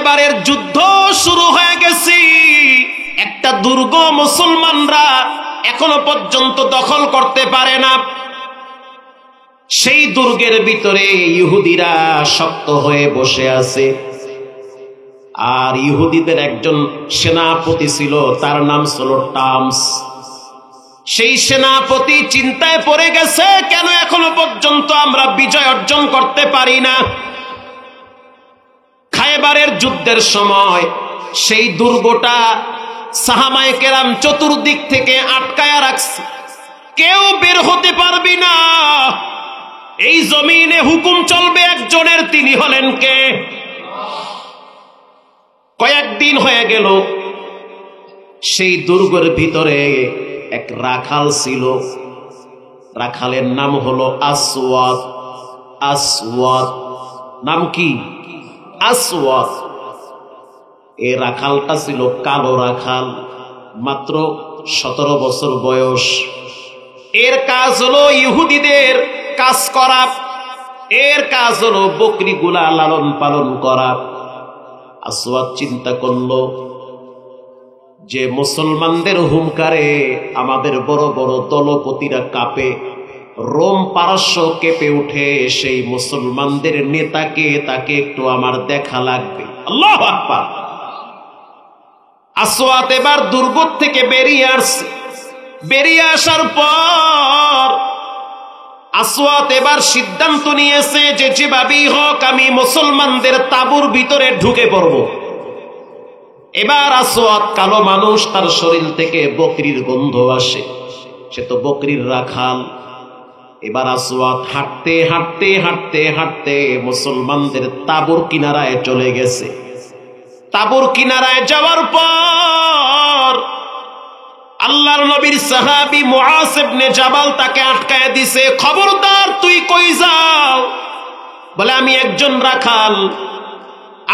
খায়বারের যুদ্ধ শুরু হয়ে গেছে। একটা দুর্গ মুসলমানরা এখনো পর্যন্ত দখল করতে পারে না। সেই দুর্গের ভিতরে ইহুদিরা শক্ত হয়ে বসে আছে। আর ইহুদিদের একজন সেনাপতি ছিল, তার নাম ছিল টামস। সেই সেনাপতি চিন্তায় পড়ে গেছে, কেন এখনো পর্যন্ত আমরা বিজয় অর্জন করতে পারি না। খায়বারের যুদ্ধের সময় সেই দুর্গটা সাহাবায়ে কেরাম চতুর্দিক থেকে আটকায়া রাখছে, কেউ বের হতে পারবি না। এই জমিনে হুকুম চলবে একজনের, তিনি হলেন কে? কয়েকদিন হয়ে গেল, সেই দুর্গের ভিতরে এক রাখাল ছিল। রাখালের নাম হলো আসওয়াদ। আসওয়াদ নাম কি? আসওয়াদ। এই রাখালটা ছিল কালো রাখাল, মাত্র 17 বছর বয়স। এর কাজ হলো ইহুদিদের কাজ করা, এর কাজ হলো বকরিগুলা লালন পালন করা। আসওয়াদ চিন্তা করলো যে মুসলমানদের হুঙ্কারে আমাদের বড় বড় দলপতিরা কাঁপে, রোম পারস্য কেঁপে উঠে। সেই মুসলমানদের নেতাকে, তাকে একটু আমার দেখা লাগবে। আল্লাহু আকবার। আসওয়াদ এবার দুর্গ থেকে বেরিয়ে আসছে। বেরিয়ে আসার পর আসওয়াদ এবার সিদ্ধান্ত নিয়েছে যে যেভাবেই হোক আমি মুসলমানদের তাঁবুর ভিতরে ঢুকে পড়ব। এবার আসওয়াদ কালো মানুষ, তার শরীর থেকে বকরির গন্ধ আসে, সে তো বকরির রাখাল। এবার আসওয়াদ হাঁটতে হাঁটতে হাঁটতে হাঁটতে মুসলমানদের তাঁবুর কিনারায় চলে গেছে। তাঁবুর কিনারায় যাওয়ার পর আল্লাহর নবীর সাহাবী মুআজ ইবনে জাবাল তাকে আটকায় দিছে। খবরদার, তুই কই যাও? বলে আমি একজন রাখাল,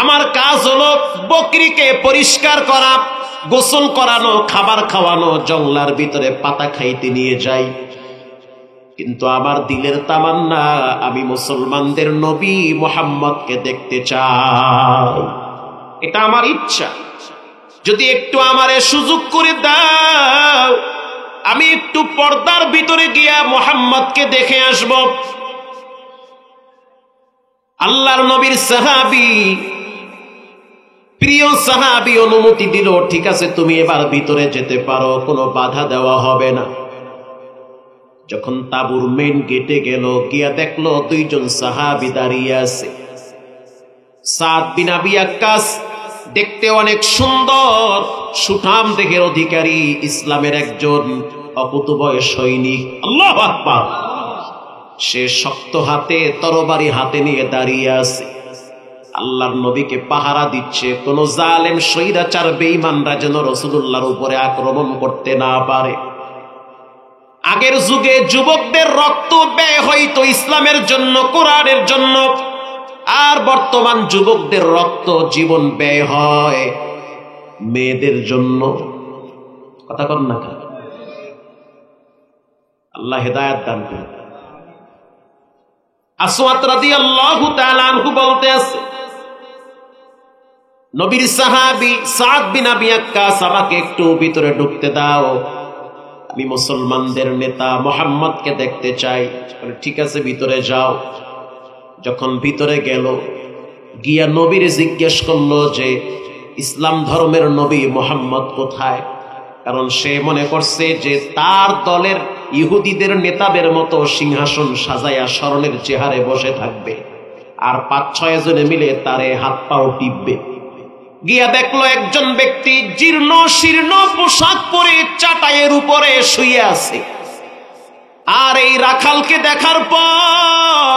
আমার কাজ হলো বকরিকে পরিষ্কার করা, গোসল করানো, খাবার খাওয়ানো, জঙ্গলার ভিতরে পাতা খাইতে নিয়ে যাই। কিন্তু আমার দিলের তামান্না, আমি মুসলমানদের নবী মুহাম্মদকে দেখতে চাই, এটা আমার ইচ্ছা। যদি একটু আমারে সুযোগ করে দাও, আমি একটু পর্দার ভিতরে গিয়া মুহাম্মদকে দেখে আসব। আল্লাহর নবীর সাহাবী, প্রিয় সাহাবী অনুমতি দিল, ঠিক আছে তুমি এবার ভিতরে যেতে পারো, কোনো বাধা দেওয়া হবে না। যখন তাঁবুর মেইন গেটে গেল, গিয়া দেখলো 2 জন সাহাবী দাঁড়িয়ে আছে। সাদ বিন আবি ওয়াক্কাস দেখতে অনেক সুন্দর, সুঠাম দেহের অধিকারী, ইসলামের একজন অকুতোভয় সৈনিক। আল্লাহু আকবার। সে শক্ত হাতে তরবারি হাতে নিয়ে দাঁড়িয়ে আছে, আল্লাহর নবীকে পাহারা দিচ্ছে। কোন জালেম স্বৈরাচার বেঈমানরা যেন রাসূলুল্লাহর উপরে আক্রমণ করতে না পারে। আগের যুগে যুবকদের রক্ত ব্যয় হইতো ইসলামের জন্য, কোরআনের জন্য, আর বর্তমান যুবকদের রক্ত জীবন ব্যয় হয় মেয়েদের জন্য। কথা কন না, আল্লাহ হেদায়েত দান করুন। আসওয়াদ রাদিয়াল্লাহু তাআলা আনহু বলতে আছে, নবীর সাহাবী সাদ বিন আবি ওয়াক্কাস, আমাকে একটু ভিতরে ঢুকতে দাও, আমি মুসলমানদের নেতা মুহাম্মদকে দেখতে চাই। ঠিক আছে ভিতরে যাও। যখন ভিতরে গেল, গিয়া নবীরে জিজ্ঞেস করলো যে ইসলাম ধর্মের নবী মুহাম্মদ কোথায়? কারণ সে মনে করছে যে তার দলের ইহুদিদের নেতাদের মতো সিংহাসন সাজায়া স্মরণের চেহারে বসে থাকবে, আর 5-6 জনে মিলে তারে হাত পাও টিপবে। গিয়া দেখলো একজন ব্যক্তি জীর্ণ শীর্ণ পোশাক পরে চাটাইয়ের উপরে শুয়ে আছে। আর এই রাখালকে দেখার পর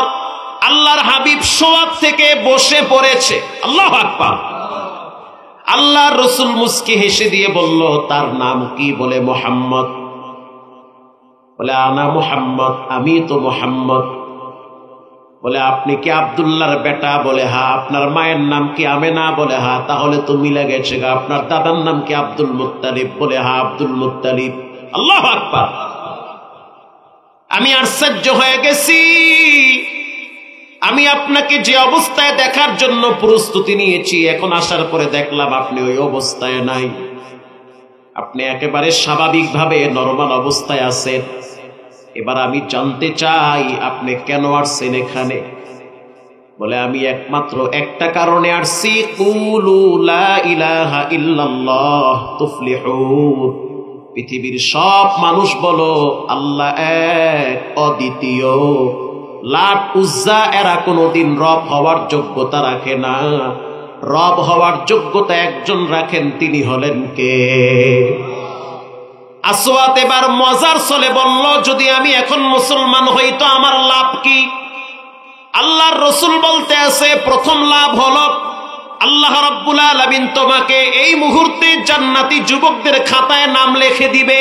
আল্লাহর হাবিব সোয়াব থেকে বসে পড়েছে। আল্লাহু আকবার। আল্লাহর রাসূল মুস্কি হেসে দিয়ে বলল, তার নাম কি? বলে মুহাম্মদ। বলে আনা মুহাম্মদ, আমি তো মুহাম্মদ। বলে আপনি কি আব্দুল্লাহর বেটা? বলে হ্যাঁ। আপনার মায়ের নাম কি আমেনা? বলে হ্যাঁ। তাহলে তো মিলে গেছে। আপনার দাদার নাম কি আব্দুল মুত্তালিব? বলে হ্যাঁ, আব্দুল মুত্তালিব। আল্লাহু আকবার। আমি আশ্চর্য হয়ে গেছি। আমি আপনাকে যে অবস্থায় দেখার জন্য প্রস্তুতি নিয়েছি, এখন আসার পরে দেখলাম আপনি ওই অবস্থায় নাই। আপনি একেবারে স্বাভাবিকভাবে নরমাল অবস্থায় আছেন। এবার আমি জানতে চাই আপনি কেন আসছেন এখানে? বলে আমি একমাত্র একটা কারণে আসছি, কুলু লা ইলাহা ইল্লাল্লাহ তুফলিহুন। পৃথিবীর সব মানুষ বলো আল্লাহ এক, অদ্বিতীয়। লাত উজ্জা এরা কোনোদিন রব হওয়ার যোগ্যতা রাখে না। রব হওয়ার যোগ্যতা একজন রাখেন, তিনি হলেন কে? আসওয়াত এবার মজার ছলে বলল, যদি আমি এখন মুসলমান হই তো আমার লাভ কি? আল্লাহর রাসূল বলতে আছে, প্রথম লাভ হলো আল্লাহ রাব্বুল আলামিন তোমাকে এই মুহূর্তে জান্নাতি যুবকদের খাতায় নাম লিখে দিবে।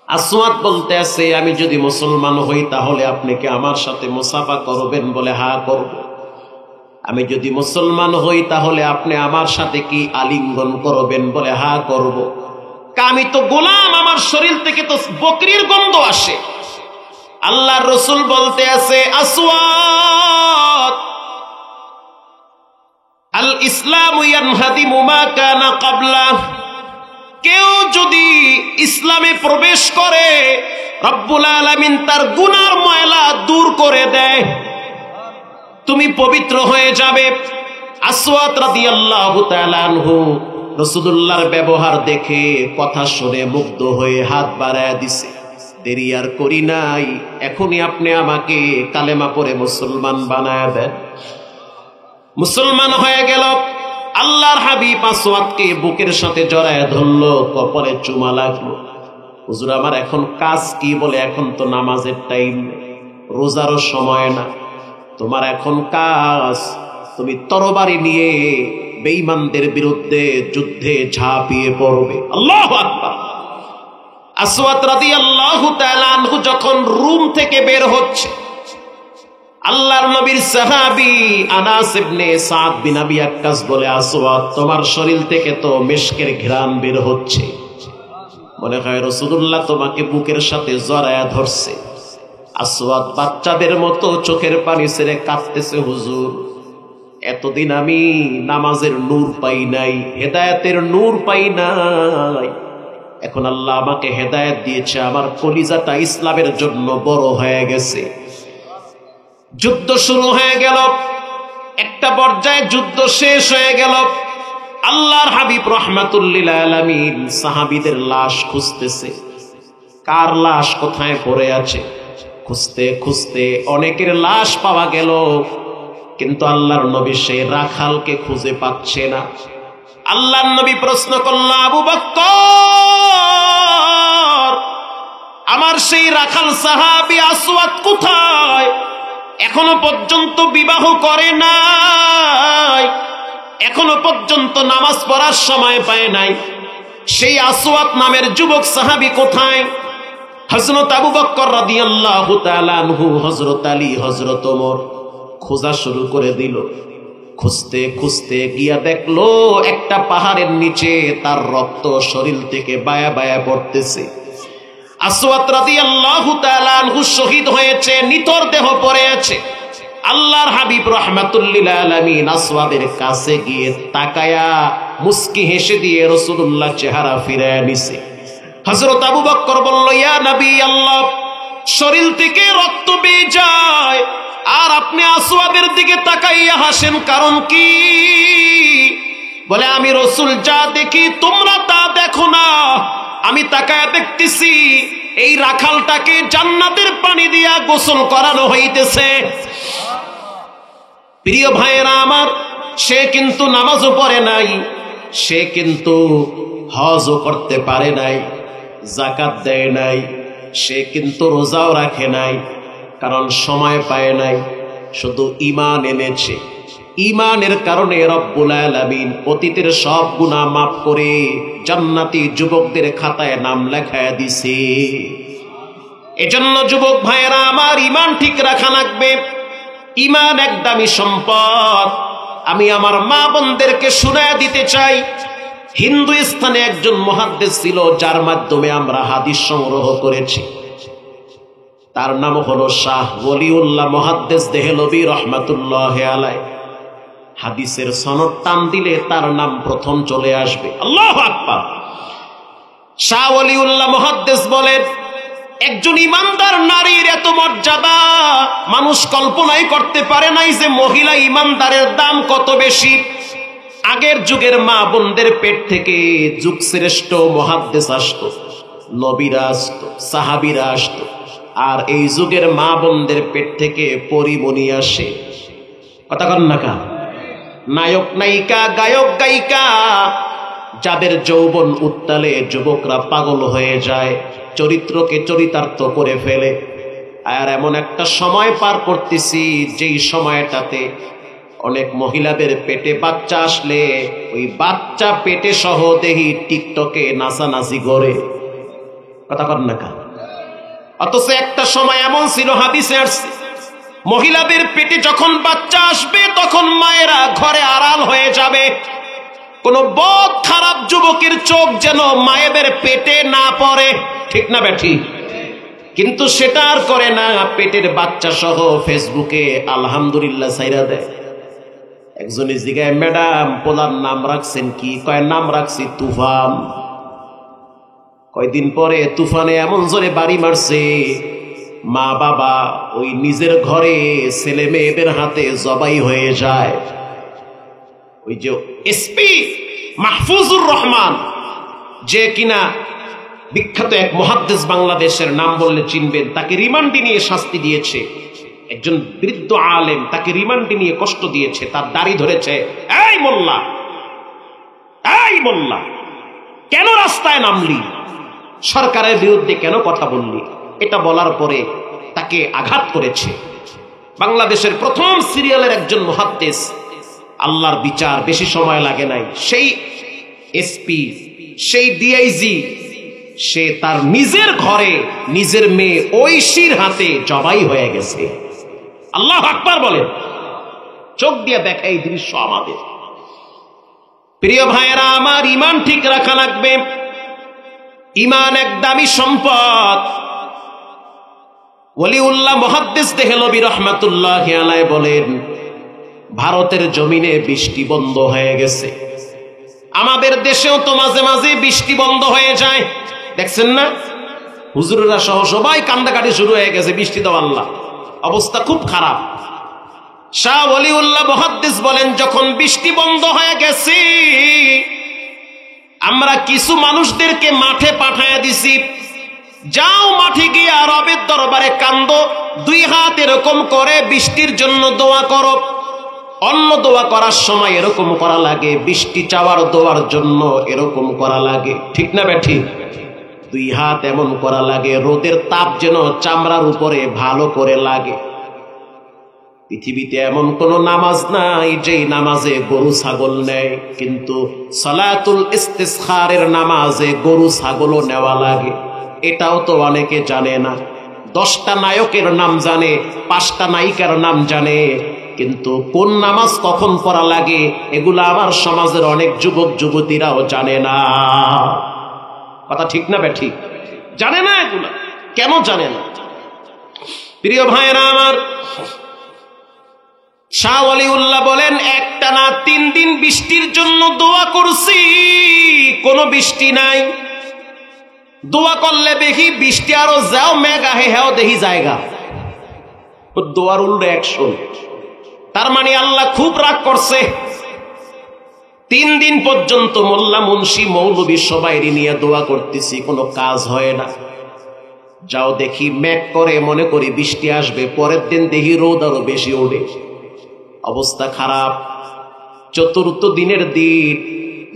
আসওয়াত বলতে আছে, আমি যদি মুসলমান হই তাহলে আপনি কি আমার সাথে মুসাফা করবেন? বলে হ্যাঁ করব। আমি যদি মুসলমান হই তাহলে আপনি আমার সাথে কি আলিঙ্গন করবেন? বলে হ্যাঁ করব। আমি তো গোলাম, আমার শরীর থেকে তো বকরির গন্ধ আসে। আল্লাহর রাসূল বলতে আছে, আসওয়াত আল ইসলামু ইয়ানহাদিমু মা কানা ক্বাবলা। কেউ যদি ইসলামে প্রবেশ করে রব্বুল আলামিন তার গুনার ময়লা দূর করে দেয়, তুমি পবিত্র হয়ে যাবে। আসওয়াত রাদিয়াল্লাহু তাআলা আনহু রাসূলুল্লাহর ব্যবহার দেখে, কথা শুনে মুগ্ধ হয়ে হাত বাড়ায় দিছে। দেরি আর করি নাই, এখনই আপনি আমাকে কালেমা পড়ে মুসলমান বানায় দেন। মুসলমান হয়ে গেল। আল্লাহর হাবিব আসওয়াতকে বুকের সাথে জড়ায় ধরলো, কপালে চুমা লাগলো। হুজুর আমার এখন কাজ কি? বলে এখন তো নামাজের টাইম, রোজারও সময় না। তোমার এখন কাজ, তুমি তরবারি নিয়ে বেঈমানদের বিরুদ্ধে যুদ্ধে ঝাঁপিয়ে পড়বে। আল্লাহু আকবার। আসওয়াত রাদিয়াল্লাহু তাআলা আনহু যখন রুম থেকে বের হচ্ছে, আল্লাহর নবীর সাহাবী আনাস ইবনে সাদ বিন আবি ওয়াক্কাস বলে, আসওয়াত তোমার শরীর থেকে তো মিশকের ঘ্রাণ বের হচ্ছে, মনে হয় রাসূলুল্লাহ তোমাকে বুকের সাথে জড়ায়া ধরছে। আসওয়াত বাচ্চাদের মতো চোখের পানি ছেড়ে কাঁদতেছে, হুজুর এতদিন আমি নামাজের নূর পাই নাই, হেদায়েতের নূর পাই নাই, এখন আল্লাহ আমাকে হেদায়েত দিয়েছে, আমার কলিজাটা ইসলামের জন্য বড় হয়ে গেছে। যুদ্ধ শুরু হয়ে গেল। একটা পর্যায়ে যুদ্ধ শেষ হয়ে গেল। আল্লাহর হাবিব রাহমাতুল লিল আলামিন সাহাবীদের লাশ খুঁজতেছে, কার লাশ কোথায় পড়ে আছে। খুঁজতে খুঁজতে অনেকের লাশ পাওয়া গেল, কিন্তু আল্লাহর নবী সেই রাখালকে খুঁজে পাচ্ছে না। আল্লাহর নবী প্রশ্ন করল, আবু বকর, আমার সেই রাখাল সাহাবী আসওয়াত কোথায়? এখনো পর্যন্ত বিবাহ করে নাই, এখনো পর্যন্ত নামাজ পড়ার সময় পায় নাই, সেই আসওয়াত নামের যুবক সাহাবী কোথায়? হযরত আবু বকর রাদিয়াল্লাহু তাআলা আনহু, হযরত আলী, হযরত ওমর খোঁজা শুরু করে দিল। খুঁজতে খুঁজতে গিয়া দেখলো একটা পাহাড়ের নিচে তার রক্ত শরীর থেকে বায়া বায়া পড়তেছে। আসওয়াত রাদিয়াল্লাহু তাআলা আনহু শহীদ হয়েছে, নিথর দেহ পড়ে আছে। আল্লাহর হাবিব রাহমাতুল লিল আলামিন আসওয়াদের কাছে গিয়ে তাকায়া মুস্কি হেসে দিয়ে রাসূলুল্লাহ চেহারা ফিরায় নিছে। হযরত আবু বকর বলল, ইয়া নবী আল্লাহ, শরীর থেকে রক্ত বেয়ে যায় আর আপনি আসওয়াদের দিকে তাকাইয়া হাসেন, কারণ কি? বলে, আমি রাসূল যা দেখি তোমরা তা দেখো না। আমি তাকায় দেখতেছি এই রাখালটাকে জান্নাতের পানি দিয়া গোসল করানো হইতেছে। প্রিয় ভাইয়েরা আমার, সে কিন্তু নামাজও পড়ে নাই, সে কিন্তু হজও করতে পারে নাই, যাকাত দেয় নাই, সে কিন্তু রোজাও রাখে নাই, কারণ সময় পায় নাই, শুধু ঈমান এনেছে। ঈমানের কারণে রব্বুল আলামিন অতীতের সব গুনাহ মাফ করে জান্নাতি যুবকদের খাতায় নাম লেখায় দিছে। এজন্য যুবক ভাইয়েরা আমার, ঈমান ঠিক রাখা লাগবে। ঈমান এক দামি সম্পদ। আমি আমার মা বোনদেরকে শুনায়া দিতে চাই, হিন্দুস্তানে একজন মুহাদ্দিস ছিল, যার মাধ্যমে আমরা হাদিস সংগ্রহ করেছি। তার নাম হলো শাহ ওলিউল্লাহ মুহাদ্দিস দেহলভী রহমাতুল্লাহ আলাইহি। হাদিসের সনদ টান দিলে তার নাম প্রথম চলে আসবে। আল্লাহু আকবার। শাহ ওলিউল্লাহ মুহাদ্দিস বলেন, একজন ইমানদার নারীর এত মর্যাদা মানুষ কল্পনাই করতে পারে নাই যে মহিলা ইমানদারের দাম কত বেশি। আগের যুগের মা বোনদের পেট থেকে যুগ শ্রেষ্ঠ মুহাদ্দিস আসতো, নবীরা আসতো, সাহাবীরা আসতো। আর এই যুগের মা বোনদের পেট থেকে পরিমণি আসে। কথা কন না কা? নায়ক নায়িকা, গায়ক গায়িকা, যাদের যৌবন উত্তালে যুবকরা পাগল হয়ে যায়, চরিত্রকে চরিতার্থ করে ফেলে। আর এমন একটা সময় পার করতেছি যেই সময়টাতে অনেক মহিলাদের পেটে বাচ্চা আসলে ওই বাচ্চা পেটে সহ দেহি টিকটকে নাচানাচি করে। কথা কন না কা? অথচ একটা সময় এমন ছিল, হাদিসে আসছে, মহিলাদের পেটে যখন বাচ্চা আসবে তখন মায়েরা ঘরে আড়াল হয়ে যাবে। কোন বদ খারাপ যুবকের চোখ যেন মায়েদের পেটে না পড়ে। ঠিক না বেঠি? কিন্তু সেটা আর করে না, পেটের বাচ্চা সহ ফেসবুকে আলহামদুলিল্লাহ ছাইরা দেয়। একজনের জিগায়, ম্যাডাম পোলার নাম রাখছেন কি? কয়, নাম রাখছি তুফান। কয়দিন পরে তুফানে এমন জোরে বাড়ি মারছে, মা বাবা ওই নিজের ঘরে ছেলে মেয়েদের হাতে জবাই হয়ে যায়। ওই যে এসপি মাহফুজুর রহমান, যে কিনা বিখ্যাত এক মুহাদ্দিস, বাংলাদেশের নাম বললে চিনবেন, তাকে রিমান্ডে নিয়ে শাস্তি দিয়েছে। একজন বৃদ্ধ আলেম তাকে রিমান্ডে নিয়ে কষ্ট দিয়েছে, তার দাড়ি ধরেছে, এই মোল্লা, এই মোল্লা, কেন রাস্তায় নামলি? সরকারের বিরুদ্ধে কেন কথা বললি? এটা বলার পরে তাকে আঘাত করেছে। বাংলাদেশের প্রথম সিরিয়ালের একজন মুহাদ্দিস, আল্লাহর বিচার বেশি সময় লাগে নাই, সেই এসপি, সেই ডিআইজি, সে তার নিজের ঘরে নিজের মেয়ে ঐশীর হাতে জবাই হয়ে গেছে। আল্লাহু আকবার বলেন। চোখ দিয়ে দেখা এই দৃশ্য আমাদের। প্রিয় ভাইয়েরা আমার, ঈমান ঠিক রাখা লাগবে। ঈমান এক দামি সম্পদ। ওলিউল্লাহ মুহাদ্দিস দেহলভী রহমাতুল্লাহি আলাইহি বলেন, ভারতের জমিনে বৃষ্টি বন্ধ হয়ে গেছে। আমাদের দেশেও তো মাঝে মাঝে বৃষ্টি বন্ধ হয়ে যায়, দেখছেন না? হুজুরেরা সহ সবাই কান্দাকাটি শুরু হয়ে গেছে, বৃষ্টি দাও আল্লাহ, অবস্থা খুব খারাপ। শাহ ওলিউল্লাহ মুহাদ্দিস বলেন, যখন বৃষ্টি বন্ধ হয়ে গেছে, আমরা কিছু মানুষদেরকে মাঠে পাঠাইয়া দিছি, যাও মাঠে গিয়ে রবের দরবারে কান্দো, দুই হাত এরকম করে বৃষ্টির জন্য দোয়া করো। অন্য দোয়া করার সময় এরকম করা লাগে, বৃষ্টি চাওয়ার দোয়ার জন্য এরকম করা লাগে। ঠিক না বেঠি? দুই হাত এমন করা লাগে, রোদের তাপ যেন চামড়ার উপরে ভালো করে লাগে। পৃথিবীতে এমন কোন নামাজ নাই যেই নামাজে গরু ছাগল নেয়, কিন্তু সালাতুল ইস্তিসখারের নামাজে গরু ছাগলও নেওয়া লাগে। এটাও তো অনেকে জানে না। 10টা নায়কের নাম জানে, 5টা নায়িকার নাম জানে, কিন্তু কোন নামাজ কখন পড়া লাগে এগুলা আমার সমাজের অনেক যুবক যুবতীরাও জানে না। কথা ঠিক না বেঠিক? জানে না এগুলা। কেন জানে না? প্রিয় ভাইয়েরা আমার, শাহ ওলিউল্লাহ বলেন, একটানা 3 দিন বৃষ্টির জন্য দোয়া করছি, কোনো বৃষ্টি নাই। দোয়া করলে দেখি বৃষ্টি আরো যাও মেঘ আহে, হেও দেখি জায়গা। দোয়ার উল্টো অ্যাকশন। তার মানে আল্লাহ খুব রাগ করছে। 3 দিন পর্যন্ত মোল্লা মুন্সি মৌলবী সবাই নিয়ে দোয়া করতেছি, কোনো কাজ হয় না। যাও দেখি মেঘ করে, মনে করি বৃষ্টি আসবে, পরের দিন দেখি রোদ আরো বেশি ওঠে, অবস্থা খারাপ। 4র্থ দিনের দিন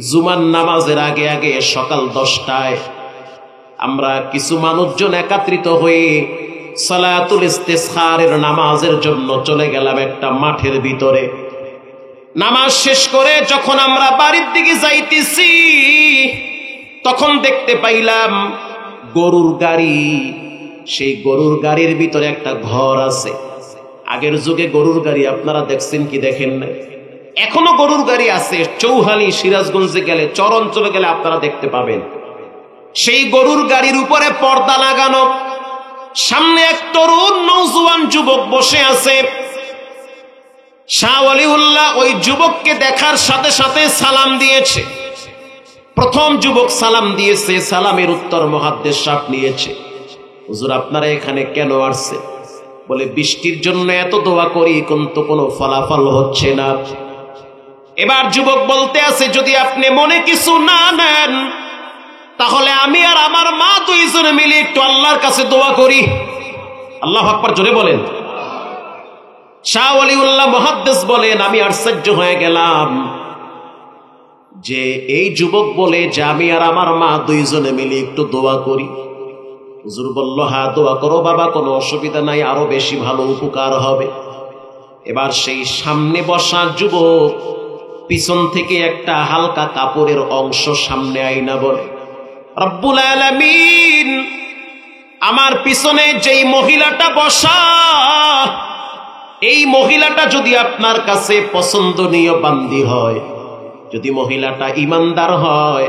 জুমার নামাজের আগে আগে সকাল 10টায় আমরা কিছু মানুষজন একত্রিত হয়ে সালাতুল ইস্তিসখারের নামাজের জন্য চলে গেলাম একটা মাঠের ভিতরে। নামাজ শেষ করে যখন আমরা বাড়ির দিকে যাইতেছি, তখন দেখতে পাইলাম গরুর গাড়ি। সেই গরুর গাড়ির ভিতরে একটা ঘর আছে। আগের যুগে গরুর গাড়ি আপনারা দেখছেন কি দেখেন না? এখনো গরুর গাড়ি আছে। চৌহালি, সিরাজগঞ্জে গেলে, চর অঞ্চলে গেলে আপনারা দেখতে পাবেন। সেই গরুর গাড়ির উপরে পর্দা লাগানো, সামনে এক তরুণ নওজোয়ান যুবক বসে আছে। শাহ ওয়ালিউল্লাহ ওই যুবককে দেখার সাথে সাথে সালাম দিয়েছে। প্রথম যুবক সালাম দিয়েছে, সালামের উত্তর মুহাদ্দিস সাহেব নিয়েছে। হুজুর আপনারা এখানে কেন আসছে? বলে বৃষ্টির জন্য এত দোয়া করি কিন্তু কোনো ফলাফল হচ্ছে না। এবার যুবক বলতে আছে, যদি আপনি মনে কিছু না নেন তাহলে আমি আর আমার মা দুইজনে মিলে একটু আল্লাহর কাছে দোয়া করি। আল্লাহু আকবার, জোরে বলেন। শাহ ওয়ালিউল্লাহ মুহাদ্দিস বলেন, আমি আশ্চর্য হয়ে গেলাম যে এই যুবক বলে যে আমি আর আমার মা দুইজনে মিলে একটু দোয়া করি। হুজুর বলল, হ্যাঁ দোয়া করো বাবা, কোনো অসুবিধা নাই, আরো বেশি ভালো উপকার হবে। এবার সেই সামনে বসা যুবক পিছন থেকে একটা হালকা কাপড়ের অংশ সামনে আইনা বলে, রব্বুল আলামিন, আমার পিছনে যেই মহিলাটা বসা, এই মহিলাটা যদি আপনার কাছে পছন্দনীয় বান্দি হয়, যদি মহিলাটা ইমানদার হয়,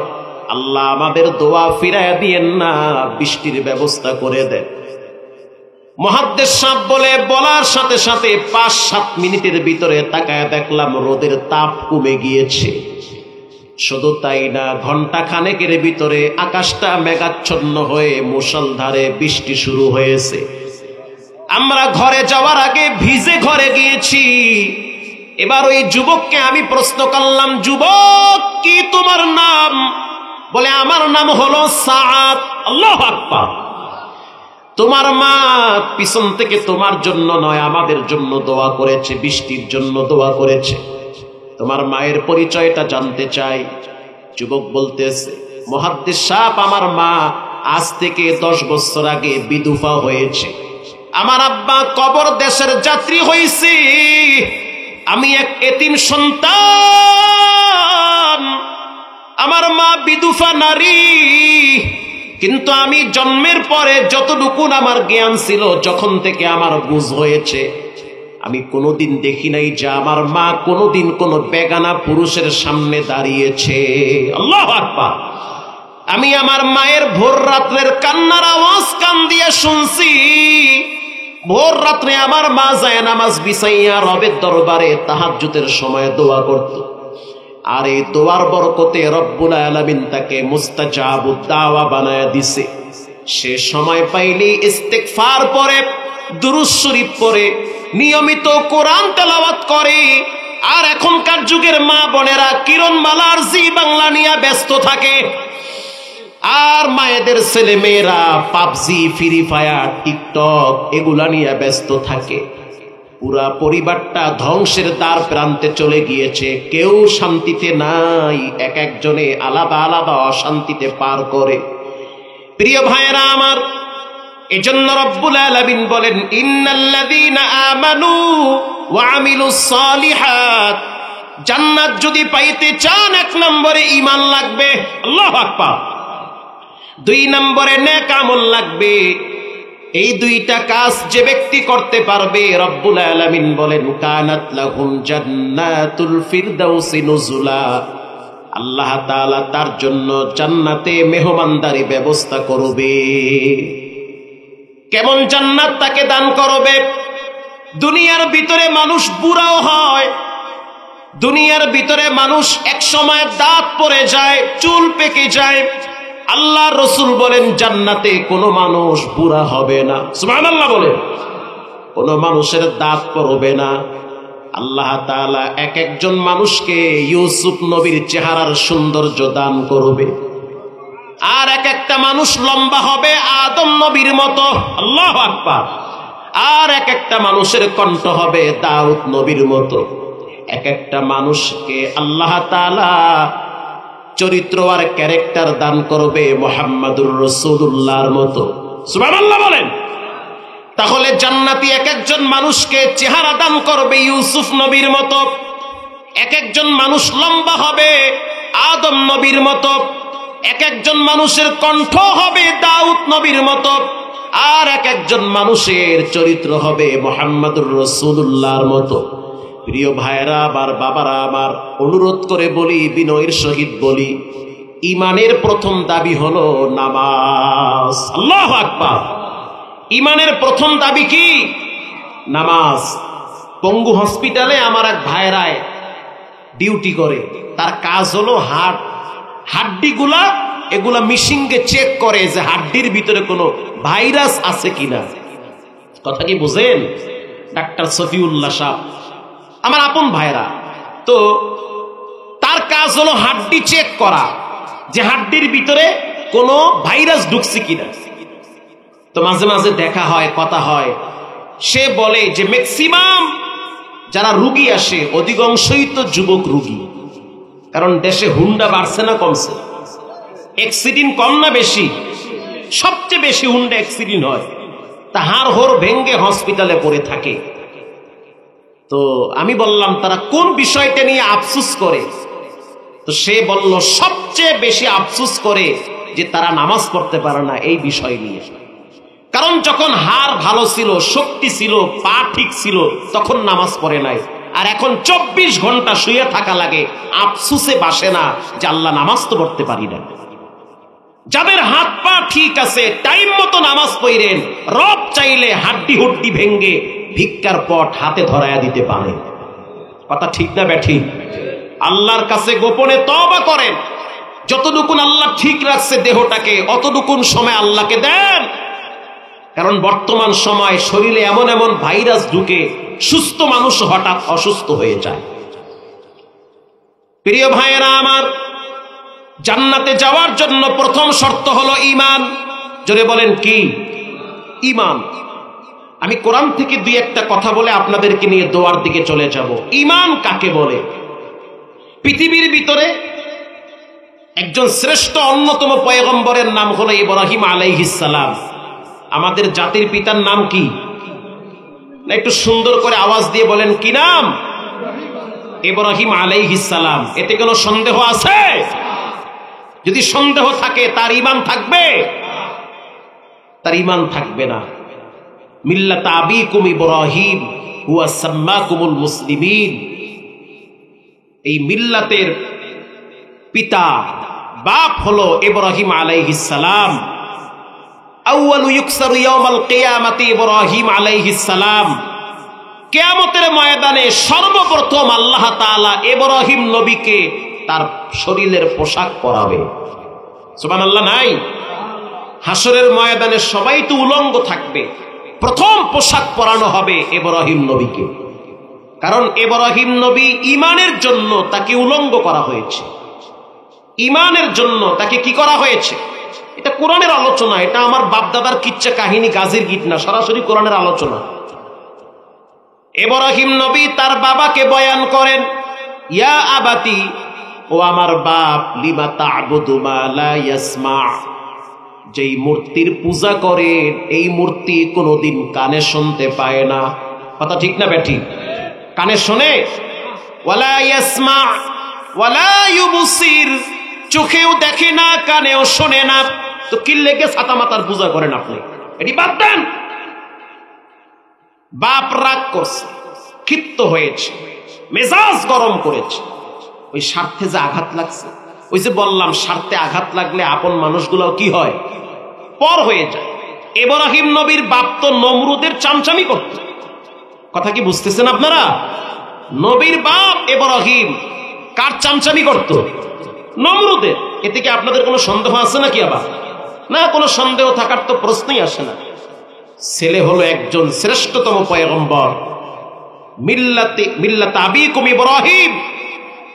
আল্লাহ আমাদের দোয়া ফিরায় দিয়েন না, বৃষ্টির ব্যবস্থা করে দেন। মুহাদ্দিস সাহেব বলে, বলার সাথে সাথে 5-7 মিনিটের ভিতরে তাকায় দেখলাম রোদের তাপ কমে গিয়েছে। শুধু তাই না, ঘন্টা খানেকের ভিতরে আকাশটা মেঘাচ্ছন্ন হয়ে মুষলধারে বৃষ্টি শুরু হয়েছে। আমরা ঘরে যাওয়ার আগে ভিজে ঘরে গিয়েছি। এবার ওই যুবককে আমি প্রশ্ন করলাম, যুবক কি তোমার নাম? বলে, আমার নাম হলো সাআদ। আল্লাহু আকবার। তোমার মা পিছন থেকে তোমার জন্য নয় আমাদের জন্য দোয়া করেছে, বৃষ্টির জন্য দোয়া করেছে। তোমার মায়ের পরিচয়টা জানতে চাই। যুবক বলতেছে, মুহাদ্দিস সাহেব, আমার মা আজ থেকে 10 বছর আগে বিধবা হয়েছে। আমার আব্বা কবর দেশের যাত্রী হয়েছে। আমি এক এতিম সন্তান। আমার মা বিধবা নারী। কিন্তু আমি জন্মের পরে যতটুকু আমার জ্ঞান ছিল, যখন থেকে আমার বুঝ হয়েছে, আমি কোনোদিন দেখি নাই যে আমার মা কোনোদিন কোনো বেগানা পুরুষের সামনে দাঁড়িয়েছে। আল্লাহু আকবার। আমি আমার মায়ের ভোর রাত্রের কান্নার আওয়াজ কান দিয়ে শুনছি। ভোর রাত্রে আমার মা যায় নামাজ বিছাইয়া রবের দরবারে তাহাজ্জুদের সময় দোয়া করত। আর এই দোয়ার বরকতে রব্বুল আলামিন তাকে মুস্তাজাবুদ দাওয়া বানায়া দিছে। সে সময় পাইলে ইস্তেগফার পড়ে, দুরূদ শরীফ পড়ে, নিয়মিত কোরআন তেলাওয়াত করে। আর এখনকার যুগের মা বোনেরা কিরণমালার জি বাংলা নিয়ে ব্যস্ত থাকে। আর মায়েদের ছেলে মেয়েরা পাবজি, ফ্রি ফায়ার, টিকটক এগুলা নিয়ে ব্যস্ত থাকে। পুরা পরিবারটা ধ্বংসের দ্বার প্রান্তে চলে গিয়েছে। কেউ শান্তিতে নাই, এক একজনে আলাদা আলাদা অশান্তিতে পার করে। প্রিয় ভাইয়েরা আমার, এজন্য রব্বুল আলামিন বলেন, ইন্নাল্লাযীনা আমানু ওয়া আমিলুস সালিহাত, জান্নাত যদি পাইতে চান 1 নম্বরে ঈমান লাগবে। আল্লাহু আকবার। 2 নম্বরে নেক আমল লাগবে। এই 2টা কাজ যে ব্যক্তি করতে পারবে, রব্বুল আলামিন বলেন, কানাত লাহুম জান্নাতুল ফিরদাউসি নুজুলা, আল্লাহ তাআলা তার জন্য জান্নাতে মেহমানদারি ব্যবস্থা করবে। কেমন জান্নাত তাকে দান করবে? দুনিয়ার ভিতরে মানুষ বুড়াও হয়, দুনিয়ার ভিতরে মানুষ এক সময় দাঁত পড়ে যায়, চুল পেকে যায়। আল্লাহর রাসূল বলেন, জান্নাতে কোনো মানুষ বুড়া হবে না। সুবহানাল্লাহ বলেন। কোনো মানুষের দাঁত পড়বে না। আল্লাহ তাআলা এক একজন মানুষকে ইউসুফ নবীর চেহারার সৌন্দর্য দান করবে। আর এক একটা মানুষ লম্বা হবে আদম নবীর মতো। আল্লাহু আকবার। আর এক একটা মানুষের কণ্ঠ হবে দাউদ নবীর মতো। এক একটা মানুষকে আল্লাহ তাআলা চরিত্র আর ক্যারেক্টার দান করবে মুহাম্মাদুর রাসূলুল্লাহর মতো। সুবহানাল্লাহ বলেন। তাহলে জান্নাতি এক একজন মানুষকে চেহারা দান করবে ইউসুফ নবীর মতো। এক একজন মানুষ লম্বা হবে আদম নবীর মতো। এক একজন মানুষের কণ্ঠ হবে দাউদ নবীর মতো। আর এক একজন মানুষের চরিত্র হবে মুহাম্মাদুর রাসূলুল্লাহর মতো। প্রিয় ভাইরা আমার, বাবারা আমার, অনুরোধ করে বলি, বিনয়ের সহিত বলি, ঈমানের প্রথম দাবি হলো নামাজ। আল্লাহু আকবার। ইমানের প্রথম দাবি কি? নামাজ। পঙ্গু হসপিটালে আমার এক ভাইরায় ডিউটি করে, তার কাজ হলো হাড্ডিগুলা এগুলা মিশিংকে চেক করে যে হাড্ডির ভিতরে কোনো ভাইরাস আছে কিনা। কথা কি বুঝেন? ডাক্তার সফিউল্লাহ সাহেব আমার আপন ভাইরা, তো তার কাজ হলো হাড্ডি চেক করা যে হাড্ডির ভিতরে কোনো ভাইরাস ঢুকছে কিনা। তো মাঝে মাঝে দেখা হয়, কথা হয়, সে বলে যে ম্যাক্সিমাম যারা রুগী আসে অধিকাংশই তো যুবক রুগী, কারণ দেশে হুন্ডা বাড়ছে না কমছে? অ্যাক্সিডেন্ট কম না বেশি? সবচেয়ে বেশি হুন্ডা অ্যাক্সিডেন্ট হয়, তা হাড় হোর ভেঙ্গে হসপিটালে পড়ে থাকে। তো আমি বললাম তারা কোন বিষয়টা নিয়ে আফসোস করে? তো সে বলল সবচেয়ে বেশি আফসোস করে যে তারা নামাজ পড়তে পারে না এই বিষয় নিয়ে। কারণ যখন হাড় ভালো ছিল, শক্তি ছিল, পা ঠিক ছিল, তখন নামাজ পড়ে নাই। আর এখন 24 ঘন্টা শুয়ে থাকা লাগে, আফসোসে বাসে না যে আল্লাহ নামাজ তো পড়তে পারি না। যাদের হাত পা ঠিক আছে, টাইম মতো নামাজ পড়েন, রব চাইলে হাড্ডি হুড্ডি ভেঙ্গে ভিক্ষার পট হাতে ধরায়া দিতে পারে। কথা ঠিক না ব্যাঠিক? আল্লাহর কাছে গোপনে তওবা করেন, যতটুকুন আল্লাহ ঠিক রাখছে দেহটাকে অতটুকুন সময় আল্লাহকে দেন। কারণ বর্তমান সময় শরীরে এমন এমন ভাইরাস ঢুকে সুস্থ মানুষ হঠাৎ অসুস্থ হয়ে যায়। প্রিয় ভাইয়েরা আমার, জান্নাতে যাওয়ার জন্য প্রথম শর্ত হলো ঈমান। জোরে বলেন কি? ঈমান। আমি কোরআন থেকে দুই একটা কথা বলে আপনাদেরকে নিয়ে দোয়ার দিকে চলে যাব। ঈমান কাকে বলে? পৃথিবীর ভিতরে একজন শ্রেষ্ঠ অন্যতম পয়গম্বরের নাম হলো ইব্রাহিম আলাইহিস সালাম। আমাদের জাতির পিতার নাম কি? না একটু সুন্দর করে আওয়াজ দিয়ে বলেন, কি নাম? ইব্রাহিম আলাইহিস সালাম। এতে কোনো সন্দেহ আছে? যদি সন্দেহ থাকে তার ঈমান থাকবে? তার ঈমান থাকবে না। মিল্লাত আবিকুম ইব্রাহিম হুয়া সাম্মাকুমুল মুসলিমিন। এই মিল্লাতের পিতা বাপ হলো ইব্রাহিম আলাইহিস সালাম। আউয়ালু ইউকসারু ইয়াউমাল কিয়ামাতি ইব্রাহিম আলাইহিস সালাম। কিয়ামতের ময়দানে সর্বপ্রথম আল্লাহ তাআলা ইব্রাহিম নবীকে তার শরীরের পোশাক পরাবে। সুবহানাল্লাহ নাই? হাসরের ময়দানে সবাই তো উলঙ্গ থাকবে, প্রথম পোশাক পরানো হবে ইব্রাহিম নবীকে। কারণ ইব্রাহিম নবী ঈমানের জন্য তাকে উলঙ্গ করা হয়েছে। ঈমানের জন্য তাকে কি করা হয়েছে? এটা কোরআনের আলোচনা, এটা আমার বাপদাদার কিচ্ছা কাহিনী গাজীর গীত না, সরাসরি কোরআনের আলোচনা। ইব্রাহিম নবী তার বাবাকে বয়ান করেন, ইয়া আবাতি, ও আমার বাপ, লিমা তা'বুদু মা লা ইয়াসমা। যেই মূর্তির পূজা করে এই মূর্তি কোনোদিন কানে শুনতে পায় না। কথা ঠিক না বেঠি? কানে শোনে? ওয়ালা ইয়াসমা ওয়ালা ইউবসির, চোখেও দেখে না, কানেও শোনে না, তো কি লেগে ছাতা মাতার পূজা করেন আপনি? এটি বাদ দেন। বাপ রাগ করছে, ক্ষিপ্ত হয়েছে, মেজাজ গরম করেছে। ওই স্বার্থে যে আঘাত লাগছে, ওই যে বললাম স্বার্থে আঘাত লাগলে আপন মানুষগুলো কি হয়? পর হয়ে যায়। ইব্রাহিম নবীর বাপ তো নমরুদের চামচামি করত। কথা কি বুঝতেছেন আপনারা? নবীর বাপ ইব্রাহিম কার চামচামি করত? নমরুদের। এতে কি আপনাদের কোনো সন্দেহ আছে নাকি? আবার না, কোনো সন্দেহ থাকার তো প্রশ্নই আসে না। ছেলে হলো একজন শ্রেষ্ঠতম পয়গম্বর, মিল্লাত আবিকুম ইব্রাহিম,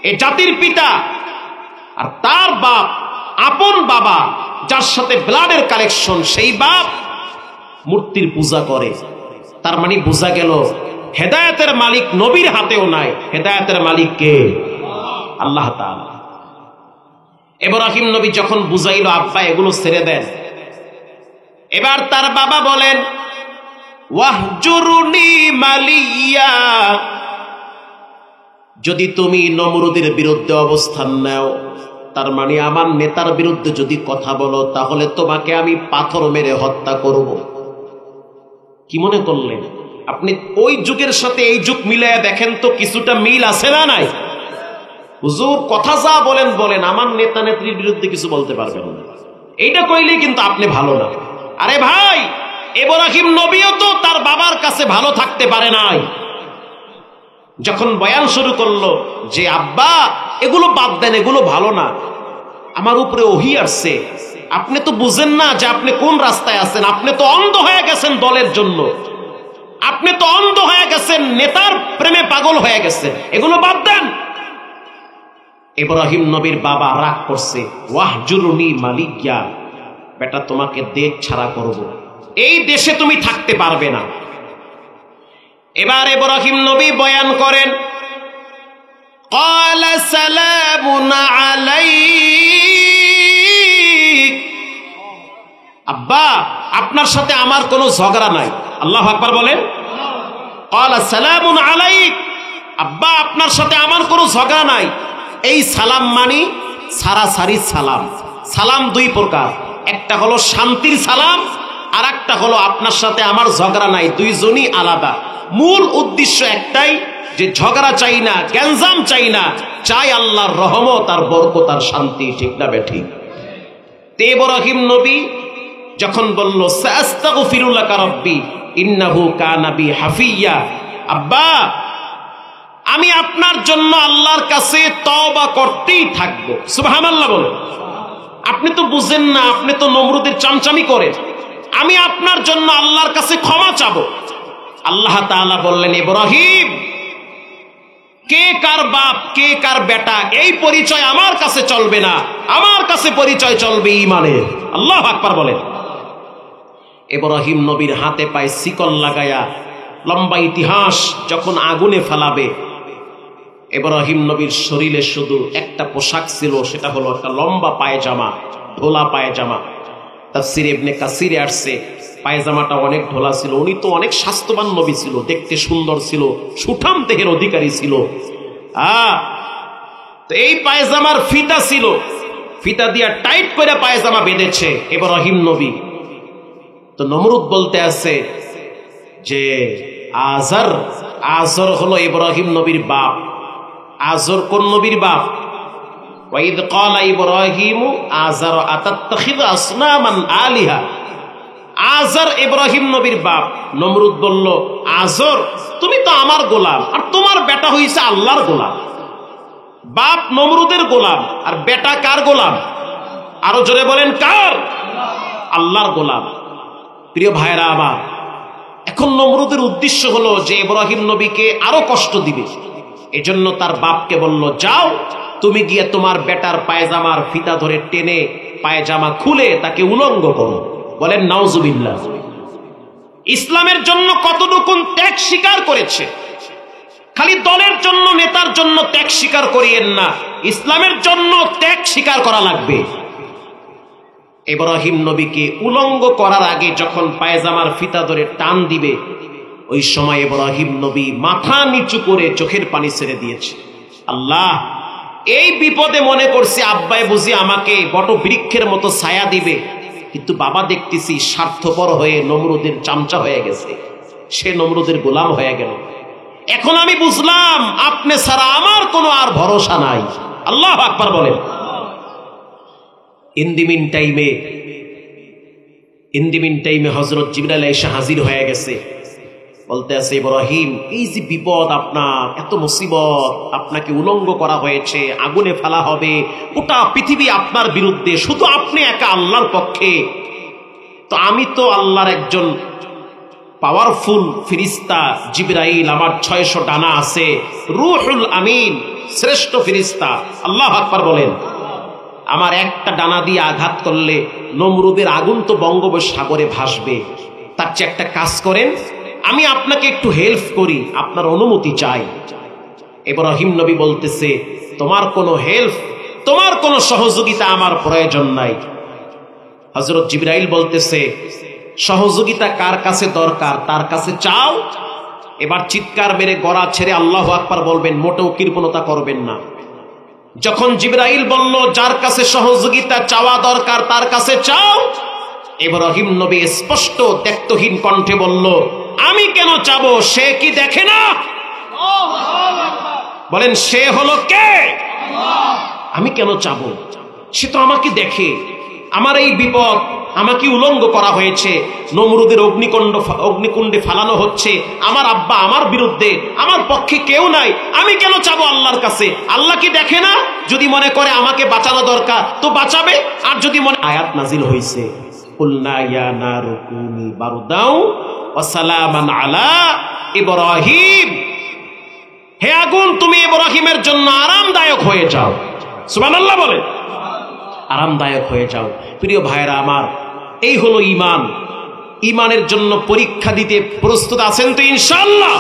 এ জাতির পিতা। আর তার বাপ, আপন বাবা যার সাথে ব্লাডের কালেকশন, সেই বাপ মূর্তির পূজা করে। তার মানে বোঝা গেল হেদায়েতের মালিক নবীর হাতেও নাই, হেদায়েতের মালিক কে? আল্লাহ তাআলা। ইব্রাহিম নবী যখন বুঝাইল আব্বা এগুলো ছেড়ে দেন, এবার তার বাবা বলেন, ওয়াহজুরুনি মালিয়া, যদি তুমি নমরুদের বিরুদ্ধে অবস্থান নাও, তার মানে আমার নেতার বিরুদ্ধে যদি কথা বলো, তাহলে তোমাকে আমি পাথর মেরে হত্যা করব। কি মনে করলেন আপনি? ওই যুগের সাথে এই যুগ মিলাইয়া দেখেন তো কিছুটা মিল আছে না নাই? হুজুর কথা যা বলেন বলেন, আমার নেতা নেত্রীর বিরুদ্ধে কিছু বলতে পারবেন না, এইটা কইলেই কিন্তু আপনি ভালো না। আরে ভাই, ইব্রাহিম নবীও তো তার বাবার কাছে ভালো থাকতে পারে নাই। যখন বয়ান শুরু করলো যে আব্বা এগুলো বাদ দেন, এগুলো ভালো না, আমার উপরে ওহী আসছে, আপনি তো বুঝেন না যে আপনি কোন রাস্তায় আছেন, আপনি তো অন্ধ হয়ে গেছেন দলের জন্য, আপনি তো অন্ধ হয়ে গেছেন, নেতার প্রেমে পাগল হয়ে গেছেন, এগুলো বাদ দেন। ইব্রাহিম নবীর বাবা রাগ করছে, ওয়াহজুরুনি মালিয়া, বেটা তোমাকে দেশ ছাড়া করব, এই দেশে তুমি থাকতে পারবে না। এবার ইব্রাহিম নবী বয়ান করেন, ক্বালা সালামুন আলাইক, আব্বা আপনার সাথে আমার কোনো ঝগড়া নাই। আল্লাহু আকবার বলেন। ক্বালা সালামুন আলাইক, আব্বা আপনার সাথে আমার কোনো ঝগড়া নাই। এই সালাম মানি সারাসারি সালাম। সালাম দুই প্রকার, একটা হলো শান্তির সালাম, আর একটা হলো আপনার সাথে আমার ঝগড়া নাই, দুইজনই আলাদা। মূল উদ্দেশ্য একটাই, যে ঝগড়া চাই না, গ্যাঞ্জাম চাই না, চাই আল্লাহর রহমত আর বরকত আর শান্তি। ঠিক না বেঠিক? ইব্রাহিম নবী যখন বলল সাস্তাগফিরু লাকা রাব্বি ইন্নাহু কানা বি হাফিয়া, আব্বা আমি আপনার জন্য আল্লাহর কাছে তওবা করতেই থাকবো। সুবহানাল্লাহ বলেন। আপনি তো বুঝেন না, আপনি তো নমরুদের চামচামি করেন, আমি আপনার জন্য আল্লাহর কাছে ক্ষমা চাবো। আল্লাহ তাআলা বললেন, ইব্রাহিম কে কার বাপ কে কার বেটা এই পরিচয় আমার কাছে চলবে না, আমার কাছে পরিচয় চলবে ঈমানের। আল্লাহু আকবার বলেন। ইব্রাহিম নবীর হাতে পায়ে শিকল লাগায়া, লম্বা ইতিহাস, যখন আগুনে ফেলাবে, ইব্রাহিম নবীর শরীরে শুধু একটা পোশাক ছিল, সেটা হলো একটা লম্বা পায়জামা, ঢোলা পায়জামা। তাফসীরে ইবনে কাসিরে আসছে পায়জামাটা অনেক ঢোলা ছিল। উনি তো অনেক স্বাস্থ্যবান নবী ছিল, দেখতে সুন্দর ছিল, সুঠাম দেহের অধিকারী ছিল। তো এই পায়জামার ফিতা ছিল, ফিতা দিয়া টাইট করে পায়জামা বেঁধেছে ইব্রাহিম নবী। তো নমরুদ বলতে আছে যে আজর, আজর হলো ইব্রাহিম নবীর বাপ। আজর কোন নবীর বাপ? ওয়াইদ ক্বালা ইব্রাহিমু আজর আতাত্তাখিযু আসনামান আলিহা। আজর ইব্রাহিম নবীর বাপ। নমরুদ বলল, আজর তুমি তো আমার গোলাম, আর তোমার বেটা হইছে আল্লাহর গোলাম। বাপ নমরুদের গোলাম, আর বেটা কার গোলাম? আরো জোরে বলেন, কার? আল্লাহর গোলাম। প্রিয় ভাইরা আমার, এখন নমরুদের উদ্দেশ্য হলো যে ইব্রাহিম নবীকে আরো কষ্ট দিবে। এজন্য তার বাপকে বলল, যাও তুমি গিয়ে তোমার বেটার পায়জামার ফিতা ধরে টেনে পায়জামা খুলে তাকে উলঙ্গ করো। বলেন নাউজুবিল্লাহ। ইসলামের জন্য কতটুকু ত্যাগ স্বীকার করেছে। খালি দলের জন্য, নেতার জন্য ত্যাগ স্বীকার করিয়েন না, ইসলামের জন্য ত্যাগ স্বীকার করা লাগবে। ইব্রাহিম নবীকে উলঙ্গ করার আগে যখন পায়জামার ফিতা ধরে টান দিবে, ওই সময় ইব্রাহিম নবী মাথা নিচু করে চোখের পানি ছেড়ে দিয়েছে। আল্লাহ, এই বিপদে মনে করছি আব্বাই বুঝি আমাকে বট বৃক্ষের মতো ছায়া দিবে, কিন্তু বাবা দেখতেছি স্বার্থপর হয়ে নমরুদের চামচা হয়ে গেছে, সে নমরুদের গোলাম হয়ে গেল। এখন আমি বুঝলাম আপনি ছাড়া আমার কোনো আর ভরসা নাই। আল্লাহু আকবার বলেন। ইন দি মিন টাইমে হযরত জিবরাইল এসে হাজির হয়ে গেছে। বলতে আছে, ইব্রাহিম এই যে বিপদ, আপনার এত মুসিবত, আপনাকে উলঙ্গ করা হয়েছে, আগুনে ফেলা হবে, গোটা পৃথিবী আপনার বিরুদ্ধে, শুধু আপনি একা আল্লাহর পক্ষে। তো আমি তো আল্লাহর একজন পাওয়ারফুল ফেরেশতা জিবরাইল, আমার 600 ডানা আছে, রূহুল আমিন, শ্রেষ্ঠ ফেরেশতা। আল্লাহু আকবার বলেন। আমার একটা ডানা দিয়ে আঘাত করলে নমরুদের আগুন তো বঙ্গোপসাগরে ভাসবে। তার চেয়ে একটা কাজ করেন, আমি আপনাকে একটু হেল্প করি, আপনার অনুমতি চাই। ইব্রাহিম নবী বলতেছে, তোমার কোনো হেল্প, তোমার কোনো সহযোগিতা আমার প্রয়োজন নাই। হযরত জিবরাইল বলতেছে, সহযোগিতা কার কাছে দরকার তার কাছে চাও। এবার চিৎকার মেরে গলা ছেড়ে আল্লাহু আকবার বলবেন, মোটেও কৃপণতা করবেন না। যখন জিবরাইল বলল, যার কাছে সহযোগিতা চাওয়া দরকার তার কাছে চাও, ইব্রাহিম নবী স্পষ্ট দ্ব্যর্থহীন কণ্ঠে বলল, আমি কেন চাবো? সে কি দেখে না? বলেন, সে হলো কে? আমি কেন চাবো? সে তো আমাকে দেখে। আমার এই বিপদ আমাকে উলঙ্গ করা হয়েছে, নমরুদের অগ্নিকুণ্ডে ফালানো হচ্ছে, আমার আব্বা আমার বিরুদ্ধে, আমার পক্ষে কেউ নাই, আমি কেন চাবো আল্লাহর কাছে? আল্লাহ কি দেখে না? যদি মনে করে আমাকে বাঁচানো দরকার তো বাঁচাবে, আর যদি মনে আয়াত নাজিল হয়েছে কুলনা ইয়া নারু কুনি বারদাও ওয়া সালামান আলা ইব্রাহিম, হে আগুন তুমি ইব্রাহিমের জন্য আরামদায়ক হয়ে যাও। সুবহানাল্লাহ বলে, আরামদায়ক হয়ে যাও। প্রিয় ভাইরা আমার, এই হলো ঈমান। ঈমানের জন্য পরীক্ষা দিতে প্রস্তুত আছেন তো ইনশাআল্লাহ?